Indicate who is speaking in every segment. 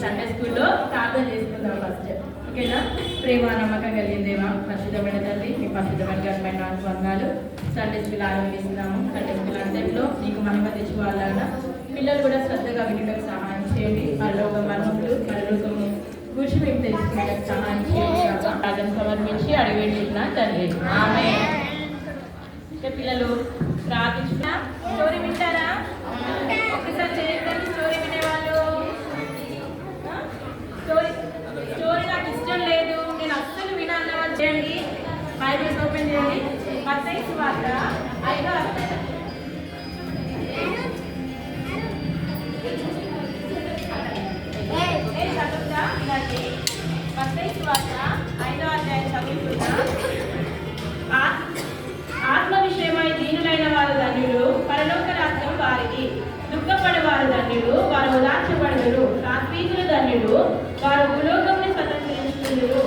Speaker 1: Sunday స్కూల్లో ప్రార్థన చేసుకుందాం ఫస్ట్. ఓకేనా? ప్రేమ నమ్మకం కలిగిన దేవా, పరిశుద్ధమైన తల్లి, మీ పరిశుద్ధమైన ఘనమైన వందనాలు. సండే స్కూల్ ఆరంభిస్తున్నాము. సండే స్కూల్ అంతట్లో నీకు మహిమ తెచ్చుకోవాలన్నా పిల్లలు కూడా శ్రద్ధగా వినడానికి సహాయం చేయండి. పరలోక మర్మములు పరలోకము గురించి మేము తెలుసుకునేందుకు సహాయం చేయండి. ప్రార్థన సమర్పించి అడిగేట్టున్నా తండ్రి. ఆమేన్. పిల్లలు ప్రార్థించిన స్టోరీ వింటారా? ఒకసారి చేయండి. స్టోరీ వినేవాళ్ళు స్టోరీ నాకు ఇష్టం లేదు, నేను అస్సలు వినాలని వాళ్ళు చేయండి. బైబిల్స్ ఓపెన్ చేయండి. మత్తయి సువార్త 5వ అధ్యాయం. చదువుతా ఇలాంటి మత్తయి సువార్త 5వ అధ్యాయం చదువుతున్నా. ఆత్మ విషయమై దీనులైన వారు ధన్యులు, పరలోక రాజ్యం వారిది. దుఃఖపడి వారు ధన్యులు, వారు ఉదార్చబడుదురు. సాత్వికులు ధన్యులు, వారు భూలోకముని స్వతంత్రించుకుందురు.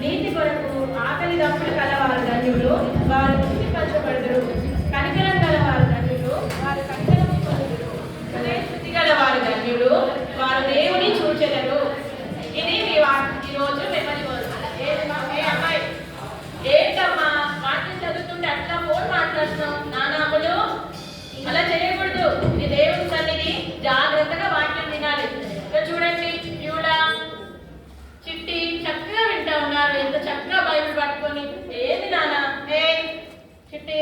Speaker 1: నీతి కొరకు ఆకలి దప్పులు కలవారు ధన్యులు, వారు తృప్తిపరచబడుదురు. కనికరం గలవారు ధన్యులు, వారు కనికరము పొందుదురు. హృదయశుద్ధి గలవారు ధన్యులు, వారు దేవుని చూచెదరు. ఇది మీ ఈరోజు మెమరీ వర్స్. అమ్మాయి ఏంటమ్మా వాక్యం చదువుతుంటే అట్లా ఫోన్ మాట్లాడుతున్నాం? నానాములు అలా చేయకూడదు. ఇది దేవుని సన్నిధి, జాగ్రత్తగా వాక్యం వినాలి. ఇక్కడ చూడండి, యూడా చిట్టి చక్కగా వింటా ఉన్నారు. ఎంత చక్కగా బైబిల్ పట్టుకొని. ఏంది నాన్న? ఏ చిట్టి,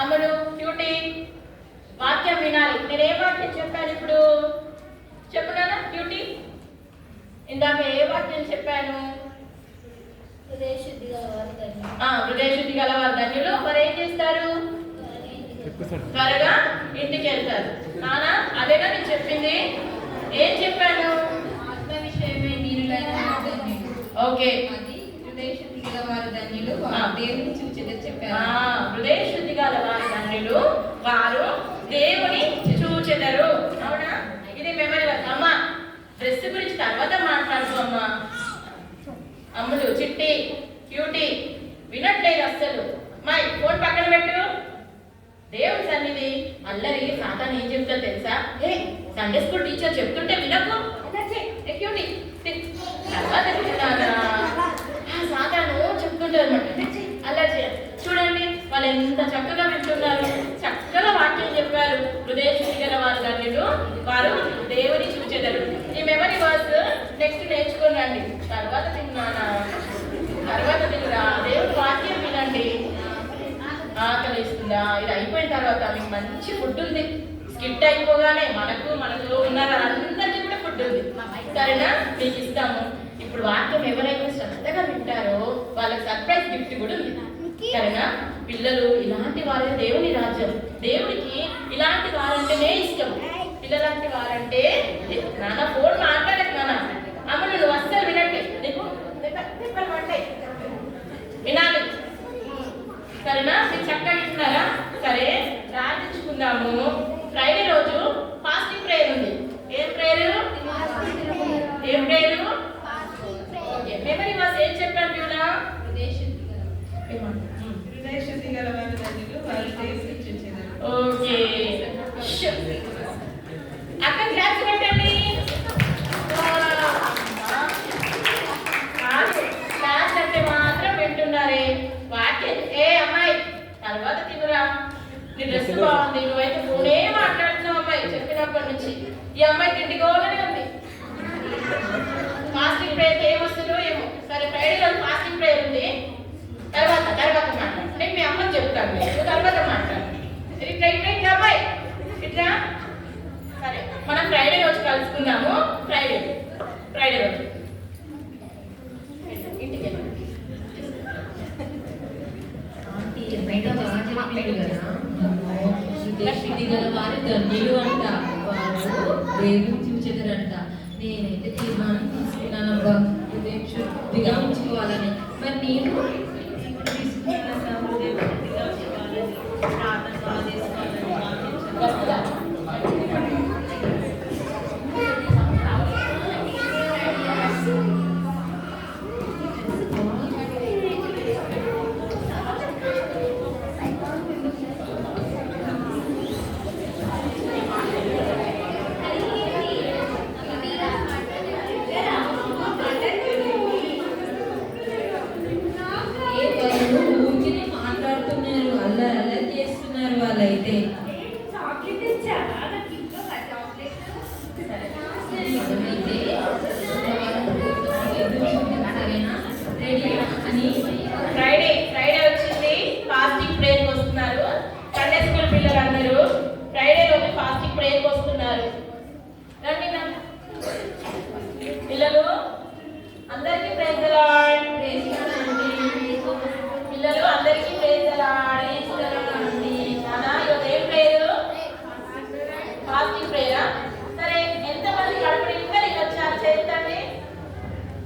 Speaker 1: అమ్ములు, క్యూటీ, వాక్యం వినాలి. నేనేం వాక్యం చెప్పాను ఇప్పుడు? చెప్పునా క్యూటీ? ఇందాక ఏ వాక్యం చెప్పాను? హృదయశుద్ధి గలవారు ధన్యులు, మరి ఏం చేస్తారు? త్వరగా ఇంటికి వెళ్తారు. నానా అదేగా నేను చెప్పింది. ఏం చెప్పాను? ఆత్మ విషయమే దీనులైన ఓకే. హృదయశుద్ధి గలవారు ధన్యులు, దేవుని చూచెదరు చెప్పారు. హృదయశుద్ధి గలవారు ధన్యులు, వారు దేవుని చూచెదరు. అవునా? ఇది మెమరీ వర్క్. అమ్మా డ్రెస్ గురించి తర్వాత మాట్లాడుతూ అమ్మా. అమ్ములు, చిట్టి, క్యూటీ వినట్లేదు అస్సలు. మా ఫోన్ పక్కన పెట్టు. దేవుని సన్నిధి అల్లరి సాతాను ఏం చెప్తా తెలుసా? ఏ సండే స్కూల్ టీచర్ చెప్తుంటే వినకు. క్యూటీ తర్వాత సాతాను చెప్తుంటారు అనమాట. అల్లరి చూడండి, వాళ్ళు ఎంత చక్కగా వింటున్నారు. చక్కగా వాక్యం చెప్పారు. హృదయశుద్ధి గల వారు ధన్యులు, వారు దేవుని చూచెదరు. ఈ మెమరీ వర్స్ నెక్స్ట్ నేర్చుకోనండి. తర్వాత తిన్నానా? తర్వాత తిన్నా. దేవుని వాక్యం వినండి. ఆకలిస్తుందా? ఇది అయిపోయిన తర్వాత మీకు మంచి ఫుడ్ ఉంది. స్కిట్ అయిపోగానే మనకు ఉన్న అందరికీ కూడా ఫుడ్ ఉంది. సరేనా? మీకు ఇస్తాము. ఇప్పుడు వాక్యం ఎవరైతే శ్రద్ధగా వింటారో వాళ్ళకి సర్ప్రైజ్ గిఫ్ట్ కూడా ఉంది. సరేనా? పిల్లలు ఇలాంటి వారే దేవుని రాజ్యం. దేవుడికి ఇలాంటి వారంటేనే ఇష్టం. పిల్లలాంటి వారంటే నాన్న ఫోన్ మాట్లాడకు. నాన్న అమ్ములు నువ్వు అస్సలు వినట్లే. నీకు వినాలి. సరేనా? మీరు చక్కగా వింటున్నారా? సరే, ప్రార్థించుకుందాము. ఫ్రైడే రోజు ఫాస్టింగ్ ప్రేయర్ ఉంది. ఏం ప్రేయర్? ఏం ప్రేయర్? మెమరీ వాస్ ఏం చెప్పాను చూడా? హృదయశుద్ధి గలవారు ధన్యులు, వారు దేవుని చూచెదరు. ఓకే. అక్కడ క్లాస్ పెట్టండి. క్లాస్ అంటే మాత్రం వింటున్నారే. వాక్యం ఏ అమ్మాయి తర్వాత తిరుగురా. నీ డ్రెస్ బాగుంది, నువ్వైతే ఫోనే మాట్లాడుతున్నావు అమ్మాయి చెప్పినప్పటి నుంచి. ఈ అమ్మాయి తిండికోగానే ఉంది. ఫాస్టింగ్ ప్రేయర్ ఏమొస్తుందో ఏమో. సరే, ఫ్రైడే రోజు ఫాస్టింగ్ ప్రేయర్ ఉంది. తర్వాత మాట్లాడు. నేను మీ అమ్మని చెప్తాను, మీరు తర్వాత మాట్లాడు. ఇట్లా అమ్మాయి ఇట్లా. సరే, మనం ఫ్రైడే రోజు కలుసుకుందాము. ఫ్రైడే రోజు ఇంటికి వెళ్ళండి.
Speaker 2: బుద్ధి గల వారి ధన్యులు అంట, వారు దేవుని చూచెదరంట. నేనైతే తీర్మానం తీసుకున్నానబ్బా, హృదయం శుద్ధిగా ఉంచుకోవాలని. మరి నేను
Speaker 1: తీసుకున్నానన్నా హృదయం శుద్ధిగా ఉంచుకోవాలని, ప్రార్థన బాగా చేసుకోవాలని.
Speaker 2: వాళ్ళైతే
Speaker 1: ఫ్రైడే వచ్చింది, ఫాస్టింగ్ ప్రేయర్కి వస్తున్నారు. సండే స్కూల్ పిల్లలందరూ ఫ్రైడే రోజు ఫాస్టింగ్ ప్రేయర్కి వస్తున్నారు. రండి పిల్లలు, అందరికీ ప్రైజ్ ది లార్డ్. పిల్లలు అందరికీ ప్రైజ్ ది లార్డ్. ఏం ప్రేయర్? ఫాస్టింగ్ ప్రేయరా? సరే, ఎంతమంది కడుపు నిండా తినొచ్చారు చేయండి.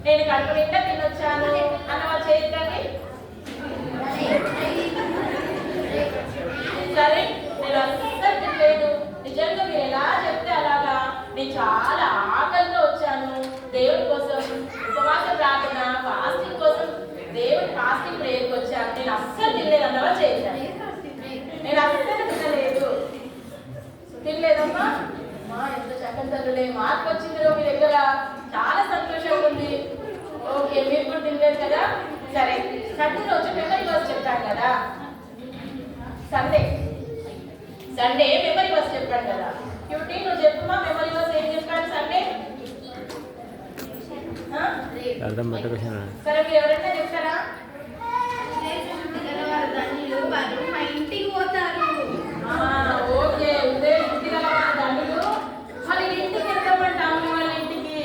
Speaker 1: నేను కడుపు నిండా తినొచ్చాను అన్నవాళ్ళు చేయండి. సరే, నేను అస్సలు తినలేదు, నిజంగా మీరు ఎలా చెప్తే అలాగా, నేను చాలా ఆకలితో వచ్చాను దేవుడి కోసం, ఉపవాస ప్రార్థన ఫాస్టింగ్ కోసం దేవుడి ఫాస్టింగ్ ప్రేయర్కి వచ్చాను, నేను అస్సలు తినలేదు అన్నవాళ్ళు చేయండి. నేను అస్సలు తినలేదమ్మా. ఎంత చక్కని తల్లులే, మార్పు వచ్చిందిలో మీ దగ్గర, చాలా సంతోషంగా ఉంది. ఓకే, మీరు కూడా తినలేదు కదా. సరే, సండే రోజు మెమరీ వర్స్ చెప్పాను కదా, సండే మెమరీ వర్స్ చెప్పాను కదా. క్యూటీ నువ్వు చెప్పుమా, మెమరీ వర్స్ ఏం చెప్పాను సండే? సరే, మీరు ఎవరైనా చెప్తారా?
Speaker 3: మా ఇంటికి పోతారు.
Speaker 1: ఓకే, ఉదయం ఇంటికి గల వాళ్ళ దండులు వాళ్ళ ఇంటికి వెళ్తామంట, అమ్మ వాళ్ళ ఇంటికి.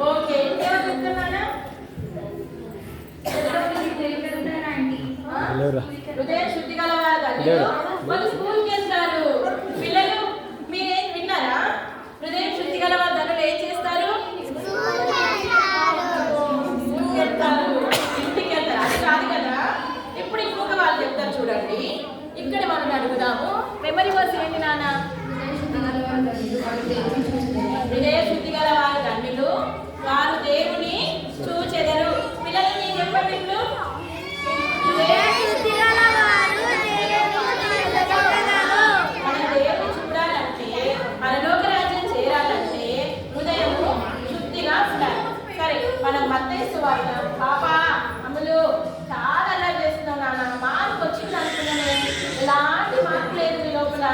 Speaker 1: ఓకే, ఇంకేమో చెప్తున్నానా? హృదయం శుద్ధి గల వాళ్ళ దండులు వాళ్ళు స్కూల్కి వెళ్తారు. పిల్లలు మీరేం విన్నారా? హృదయం శుద్ధి గల వాళ్ళ దండులు ఏం చేస్తారు? స్కూల్కి వెళ్తారు, ఇంటికి వెళ్తారు. అది కాదు కదా, ఇప్పుడు ఇంకొక వాళ్ళు చెప్తారు చూడండి. ఇక్కడ మనం అడుగుదాము, మెమరీ వర్స్ ఏంటి నాన్న? హృదయ శుద్ధి గల వారి ధన్యులు, వారు దేవుని చూచెదరు. పిల్లలు మీరు చెప్పండి. మన దేవుని చూడాలంటే, పరలోక రాజ్యం చేరాలంటే హృదయము శుద్ధిగా ఉండాలి. సరే, మనం మత్తయి సువార్త, పాప అమ్ములు చాలా అలా చేస్తున్నావు నాన్న, మార్పు వచ్చింది అనుకున్నాను, ఎలాంటి మార్పు లేదు మీ లోపల.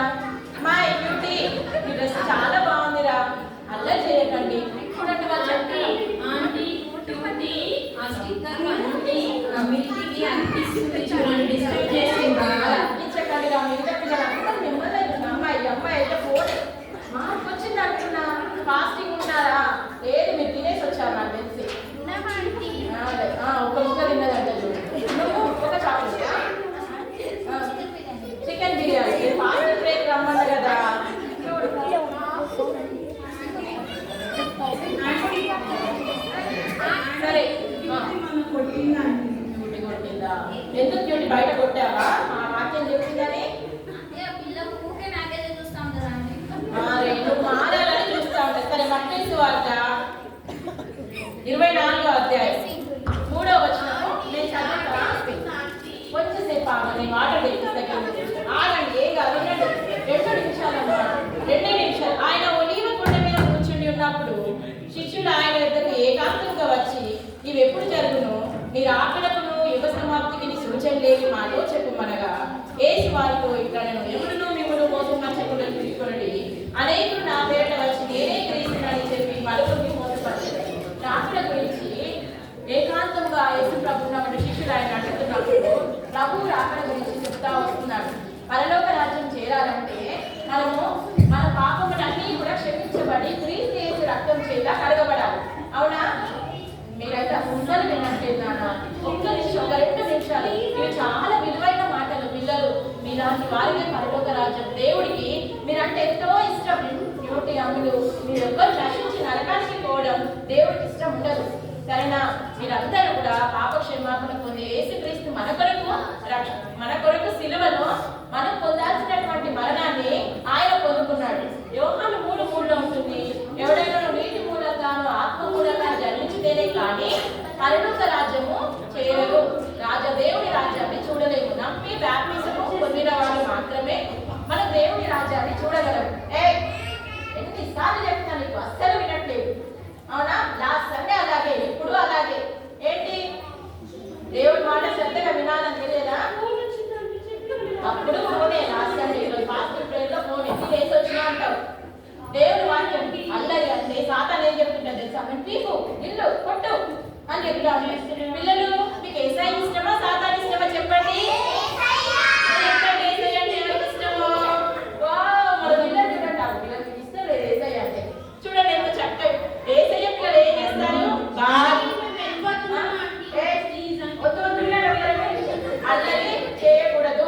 Speaker 1: మా బ్యూటీ, మీ డ్రెస్ చాలా బాగుందిరా, అలా చేయకండి. చూడండి వాళ్ళు చెప్తారు,
Speaker 2: ఆంటీ ట్యూటీ ఆ స్టిక్కర్ అన్ని మిల్కీకి అనిపిస్తుంది చూడండి, డిస్టర్బ్ చేసింది.
Speaker 1: అలా అనిపించకండి రా, మిగతా పిల్లలంతా మిమ్మల్ని అమ్మాయి అయితే ఫోన్ మార్పు వచ్చింది అంటున్నా. ఫాస్టింగ్ ఉన్నారా? లేదు, మీరు తినేసి వచ్చారు నాకు తెలిసి. ఒక ముక్క తిన్నదంటే నువ్వు ఒక chocolate, chicken biryani, fasting plate రమ్మన్నా కదా. సరే, కొట్టిందా? ఎందుకు డ్యూటీ బయట కొట్టావా? ఆ వాక్యం చెప్పిందని నువ్వు మారాలని చూస్తా ఉంటా. సరే, మత్తయి సువార్త 24వ అధ్యాయం 3వ వచనము నేను చదువుతా. కొంచెంసేపు ఆగండి, వాటర్ ఆగండి, ఏం కాదు, 2 నిమిషాలు. ఆయన ఒలీవ కొండ మీద కూర్చుని ఉన్నప్పుడు శిష్యులు ఆయన వద్దకు ఏకాంతంగా వచ్చి, ఇవి ఎప్పుడు జరుగును? నీ రాకడకును యుగ సమాప్తికి నీ సూచన లేని మాతో చెప్పుమనగా, యేసు వారితో ఇట్లా, నేను ఎవరును మిమ్మల్ని మోసపరచకుండా చూసుకొనండి. అనేకులు నా పేరిట వచ్చి నేనే క్రీస్తునని చెప్పి మరొకరిని మోసపరచండి. రాకడ గురించి ఏకాంతంగా యేసు ప్రభువున్న శిష్యులు ఆయన అడుగుతున్నప్పుడు ప్రభు రాకడ గురించి చెప్తా వస్తున్నాడు. పరలోక రాజ్యం చేరాలంటే మనము మన పాపములన్నీ కూడా క్షమించబడి క్రీస్తు యేసు రక్తం చేత కడగబడాలి. అవునా? మీరైతే అసలు వినట్లేదు నాన్న. ఒక్క నిమిషం, ఒక 2 నిమిషాలు. ఇవి చాలా విలువైన మాటలు. పిల్లలు మీలాంటి వారికి పరలోక రాజ్యం దేవుడికి మీరు అంటే ఎంతో ఇష్టం. డ్యూటీ అమ్ములు మీరు ఎవ్వరు నశించి నరకానికి పోవడం దేవుడికి ఇష్టం ఉండదు. సరేనా? మీరందరూ కూడా పాప క్షమాపణ పొంది యేసుక్రీస్తు మన కొరకు సిలువలో మనం పొందాల్సినటువంటి మరణాన్ని ఆయన పొందుకున్నాడు. యోహాను 3:3లో ఉంటుంది, ఎవడైనా నీటి మూలంగాను ఆత్మ మూలంగా జన్మించితేనే కానీ పరలోక రాజ్యము చేరరు, దేవుని రాజ్యాన్ని చూడలేము. నమ్మి బాప్తిజము పొందిన వారు మాత్రమే మన దేవుని రాజ్యాన్ని చూడగలరు. ఎన్నిసార్లు చెప్తున్నా నీకు అస్సలు వినట్లేదు, అవునా? లాస్ట్ సండే అలాగే, ఇప్పుడు అలాగే. ఏంటి దేవుడి మాట శ్రద్ధగా వినాలని తెలియదా? అప్పుడు ఫోనే లాస్ట్ సండే, ఫాస్ట్ ప్రేయర్ లో ఫోన్ ఎన్ని వేసి వచ్చినా అంటావు. దేవుడి వాక్యం అల్లరి అంటే సాతాను ఏం చెప్తుంటారు తెలుసా? పీకు, ఇల్లు కొట్టు అని చెప్తాను. పిల్లలు మీకు ఏసై ఇష్టమా సాతాను ఇష్టమా చెప్పండి? చూడండి ఎంత చక్కగా ఏసయ్య పిల్లలు ఏం చేస్తారు? అల్లరి చేయకూడదు,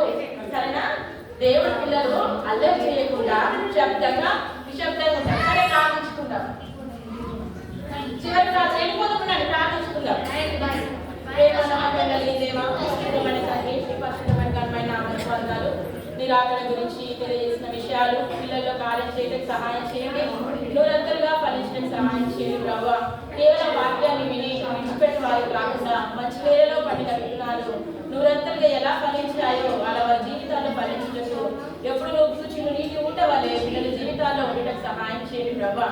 Speaker 1: సరేనా? దేవుడి పిల్లలు అల్లరి చేయకుండా శబ్దంగా నిశ్శబ్దంగా చక్కగా ప్రార్థించుకుందాం. చివరి వెళ్ళిపోతున్నాడు, ప్రార్థించుకుందాం. నిరాకరణ గురించి తెలియజేసిన విషయాలు పిల్లల్లో కార్యం చేయడానికి సహాయం చేయండి. నూరంతలుగా ఫలించడానికి సహాయం చేయండి ప్రభువా. కేవలం వాక్యాన్ని విని విడిచిపెట్టిన వారు కాకుండా మంచి వేలలో పడిన విత్తనాలు నూరంతలుగా ఎలా ఫలించాయో అలా వారి జీవితాల్లో ఫలించటకు ఎప్పుడు నువ్వు సూచనలు నీటి ఊట వాళ్ళే పిల్లల జీవితాల్లో ఉండటకు సహాయం చేయండి ప్రభువా.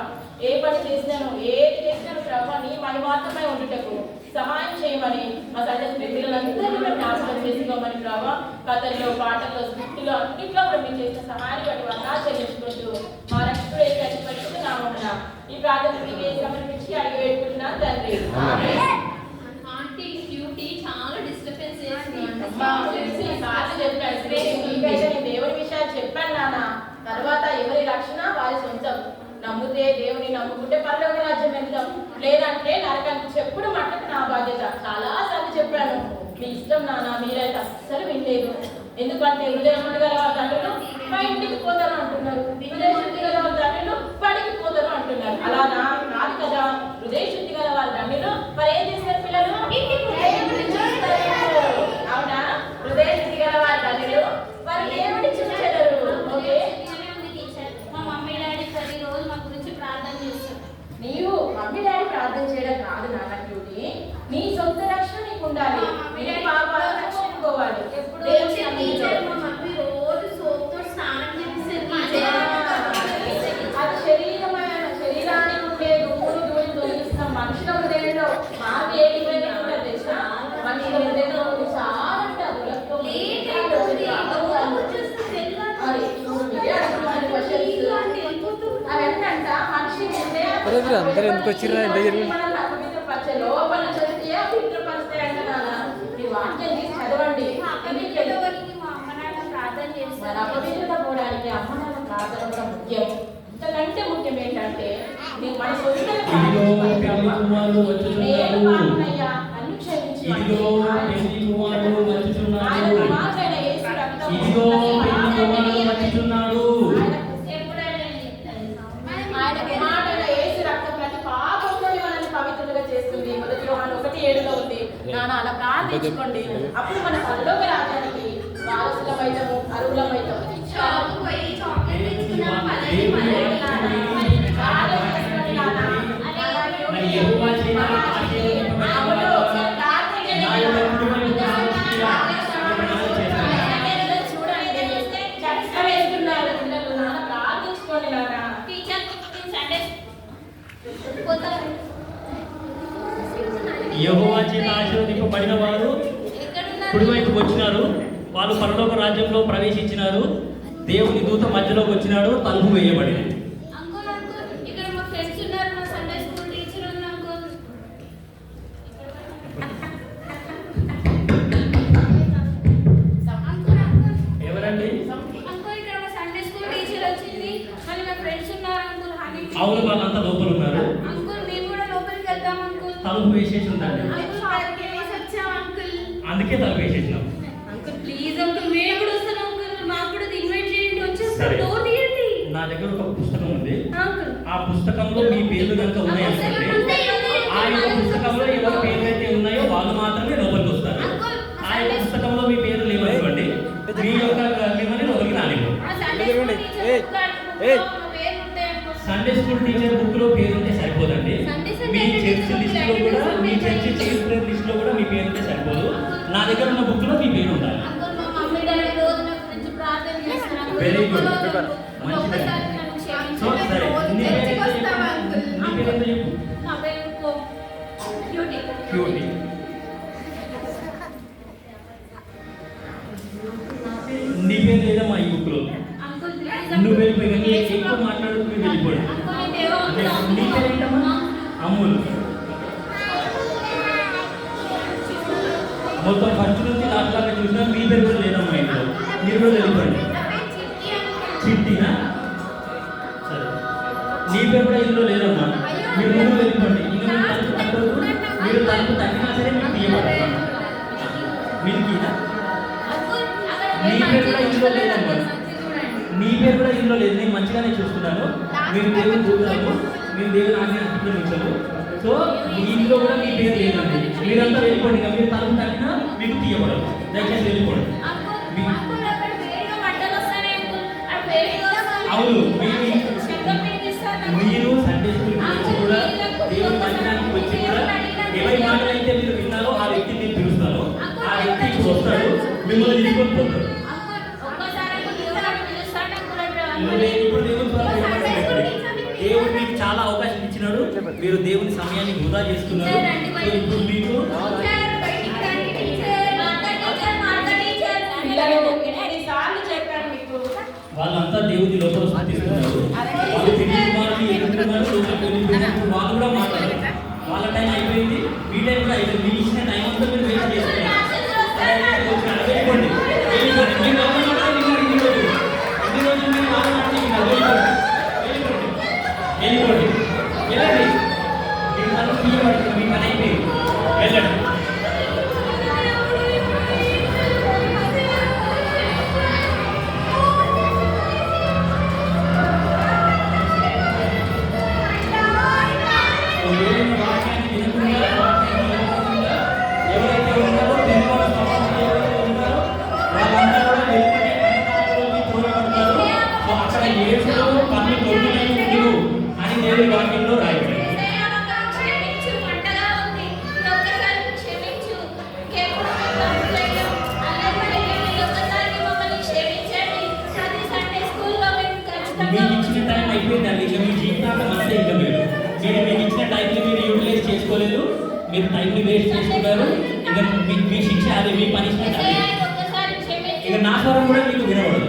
Speaker 1: ఏ పని చేసినాను ఏది చేసినాను ప్రభువా నీ మహిమాత్రమై ఉండుటకు సహాయం చేయమని మా సండే పిల్లలందరూ జ్ఞాపకం చేసుకోమని ప్రభువా. కథల్లో పాటల్లో స్క్రిప్టులో అన్నింటిలో మీరు చేసిన సహాయాన్ని బట్టి వందనా చెల్లించుకుంటూ మా రక్షకుడు పరిశుద్ధ ఈ ప్రార్థన సమర్పించి అడిగి పెట్టుకుంటున్నాను తండ్రి. దేవుని విషయాలు చెప్పాను నాన్న. తర్వాత ఎవరి రక్షణ వారి సొంతం. నమ్మితే దేవుని నమ్ముకుంటే పరలోక రాజ్యం వెళ్తాం, లేదంటే నరకానికి చెప్పుడు మట్టుకు నా బాధ్యత. చాలా సార్లు చెప్పాను, మీ ఇష్టం నాన్న. మీరైతే అస్సలు వినలేదు. ఎందుకంటే హృదయం గల వాళ్ళ తండ్రులు మా ఇంటికి పోతాను అంటున్నారు, హృదయ శుద్ధి గల వాళ్ళ తండ్రులు పడికి పోతాను అంటున్నారు. అలా కాదు కదా. హృదయ శుద్ధి గల వాళ్ళ తండ్రులు మరి ఏం చేస్తారు? పిల్లలు అవునా? హృదయ శుద్ధి గల వాళ్ళ తండ్రులు వారు దేవుడి చూసేదారు. ఓకే,
Speaker 3: మా మమ్మీ డాడీ ప్రతిరోజు మా గురించి ప్రార్థన చేస్తారు.
Speaker 1: నీవు మమ్మీ డాడీ ప్రార్థన చేయడం కాదు నాన్న డ్యూటీ. నీ సొంత రక్షణ నీకు ఉండాలి. అది శరీరానికి ఉండే దుమ్మును ధూళి తొలగిస్తాం. మనుషుల హృదయంలో మార్పు ఏది తెలుసా? మనుషుల హృదయంలో చాలా అవన్నీ మనిషి
Speaker 4: అందరూ ఎందుకు వచ్చిర్రా?
Speaker 1: లోపల చేస్తే పవిత్రపరుస్తాయి అంటున్నారా? ఈ వాక్యాన్ని చదవండి. మన అపవిత్రత పోవడానికి అమ్మ నాన్న ప్రార్థన కూడా ముఖ్యం. ఇంతకంటే ముఖ్యం ఏంటంటే మన పాపనయ్యా అన్ని క్షమించి చేస్తుంది. మొదటి యోహాను 1:7లో ఉంది. నాన్న అలా ప్రార్థించుకోండి, అప్పుడు మన పరలోక రాజ్యానికి వారసులమైతాము, అర్హులమైతాము. చూడండి చక్కగా వేస్తున్నారు పిల్లలు. నాన్న ప్రార్థించుకోండి నాన్న.
Speaker 5: యెహోవా చేత ఆశీర్వదింపబడిన వారు కుడివైపుకు వచ్చినారు, వాళ్ళు పరలోక రాజ్యంలో ప్రవేశించినారు. దేవుని దూత మధ్యలోకి వచ్చినాడు, తలుపు వేయబడింది. ఎవరండి? అవును, వాళ్ళంతా లోపల ఉన్నారు. తలుపు వేసేసి ఉందండి, అందుకే తలుపు వేసేసినాం.
Speaker 3: అంకుల్ ప్లీజ్ అంకుల్, మేము కూడా వస్తాం అంకుల్, మాకు కూడా ఇన్వైట్ చేయండి, వచ్చేస్తాం. డోర్ తీయండి.
Speaker 5: నా దగ్గర ఒక పుస్తకం ఉంది.
Speaker 1: అంకుల్
Speaker 5: ఆ పుస్తకంలో మీ పేర్లు కనుక ఉన్నాయనుకోండి, ఆ యొక్క పుస్తకంలో ఎవరి పేర్లు అయితే ఉన్నాయో వాళ్ళు మాత్రమే లోపలికి వస్తారు. ఆ యొక్క పుస్తకంలో మీ పేరు లేవనుకోండి, మీ యొక్క మిమ్మల్ని లోపలికి రానివ్వరు. సండే స్కూల్ టీచర్ బుక్ లో పేరు ఉంటే సరిపోదండి. మీ చర్చ్ లిస్ట్ లో కూడా, మీ చర్చ్ చైల్డ్ లిస్ట్ లో కూడా మీ పేరు ఉంటే సరిపోదు. నా దగ్గర ఉన్న బుక్ లో మీ పేరు ఉండాలి.
Speaker 3: అంకుల్ మా మమ్మీ డాడీ రోజు నా గురించి ప్రార్థన చేస్తున్నారు.
Speaker 5: Very good.
Speaker 3: ఒక్కసారి నన్ను
Speaker 5: సో
Speaker 3: క్షమించండి.
Speaker 5: సరే, నీ పేరు
Speaker 1: చర్చికి
Speaker 5: ఏంటో
Speaker 1: వస్తావా,
Speaker 5: చెప్పు.
Speaker 1: అంకుల్?
Speaker 5: నీ పేరు ఏంటో చెప్పు.
Speaker 3: నా పేరు క్యూటీ.
Speaker 5: క్యూటీ. నీ పేరు లేదమ్మా ఈ బుక్ లో.
Speaker 3: అంకుల్ ప్లీజ్
Speaker 5: నువ్వు వెళ్ళిపోయి నీ ఎక్కువ మాట్లాడు, నువ్వు వెళ్ళిపోయి.
Speaker 3: అంకుల్ నేను
Speaker 5: నీ పేరు ఏంటమ్మా? అమ్ముల్. మొత్తం ఫస్ట్ నుంచి లాస్ట్ దాకా చూసినా మీ పేరు కూడా లేదమ్మా ఇంట్లో. మీరు కూడా వెళ్ళిపోండి. చిట్టినా? సరే, నీ పేరు కూడా ఇంట్లో లేదమ్మా. మీరు ముందు వెళ్ళిపోండి. ఇంకా మీరు తలుపు తగ్గదు. మీరు తలుపు తగ్గినా సరే మీకు తీయబడతాం. మిల్కీనా? నీ పేరు కూడా ఇంట్లో లేదమ్మా. నీ పేరు కూడా ఇంట్లో లేదు. నేను మంచిగానే చూస్తున్నాను. మీరు దేవుని చూడము, మీరు దేవుని ఆజ్ఞ అతిక్రమించరు. సో మీ ఇంట్లో కూడా మీ పేరు లేదండి. మీరంతా వెళ్ళిపోండి. ఇంకా మీరు తలుపు తగ్గినా మీకు తీయబడదు. దయచేసి వెళ్ళిపోండి. అవును, మీరు సండే స్కూల్కి వచ్చి కూడా దేవుని మందిరానికి వచ్చి కూడా ఎవరి మాటలు అయితే మీరు విన్నారో ఆ వ్యక్తిని మీరు పిలుస్తారు. ఆ వ్యక్తి ఇప్పుడు వస్తాడు, మిమ్మల్ని తీసుకొని పోతాడు. ఇప్పుడు దేవుని ద్వారా ఏమంటారు? దేవుడు మీకు చాలా అవకాశం ఇచ్చినాడు. మీరు దేవుని సమయాన్ని వృధా చేస్తున్నారు. సో ఇప్పుడు మీకు
Speaker 1: పిల్లలు ఎన్నిసార్లు చెప్పాను మీకు.
Speaker 5: వాళ్ళంతా దేవుని లోపల స్థుతిస్తున్నారు. వాళ్ళు తిరుగుతున్నారు, ఎదుగుతున్నారు, లోపలికి వెళ్ళిపోయినప్పుడు వాళ్ళు కూడా మాట్లాడారు. వాళ్ళ టైం అయిపోయింది, మీ టైం కూడా అయిపోయింది. మీకు ఇచ్చిన టైం అంతా మీరు వేస్ట్ చేస్తున్నారు. వెళ్ళిపోండి. వెళ్ళిపోండి. మీరు లోపల మాట్లాడి విన్నారు ఇన్ని రోజులు. ఇన్ని రోజులు మీరు మాట్లాడి విన్నారు. వెళ్ళిపోండి. వెళ్ళిపోండి. వెళ్ళండి. మీరు తను తీయబడుతుంది. మీ పని అయిపోయింది. వెళ్ళండి. దేవుని వాక్యాన్ని వినకుండా, వాక్యాన్ని వినకుండా ఎవరైతే ఉన్నారో, తెలుగువారు సమాజంలో ఎవరైతే ఉన్నారో వాళ్ళంతా కూడా వెళ్ళిపోయి అంధకారంలోకి తోయబడతారు. సో అక్కడ యేసులో కన్ను దొరుకుతూ ఉండును అని దేవుని వాక్యంలో రాయబడింది. మీకు ఇచ్చిన టైం అయిపోయిందండి. ఇక మీ జీవితాంతం అంతే. ఇక మీరు మీకు ఇచ్చిన టైంని మీరు యూటిలైజ్ చేసుకోలేదు. మీరు టైంని వేస్ట్ చేసుకున్నారు. ఇక మీ శిక్ష అది, మీ పనిష్మెంట్ అది. ఇక నా స్వరం కూడా మీకు వినబడదు.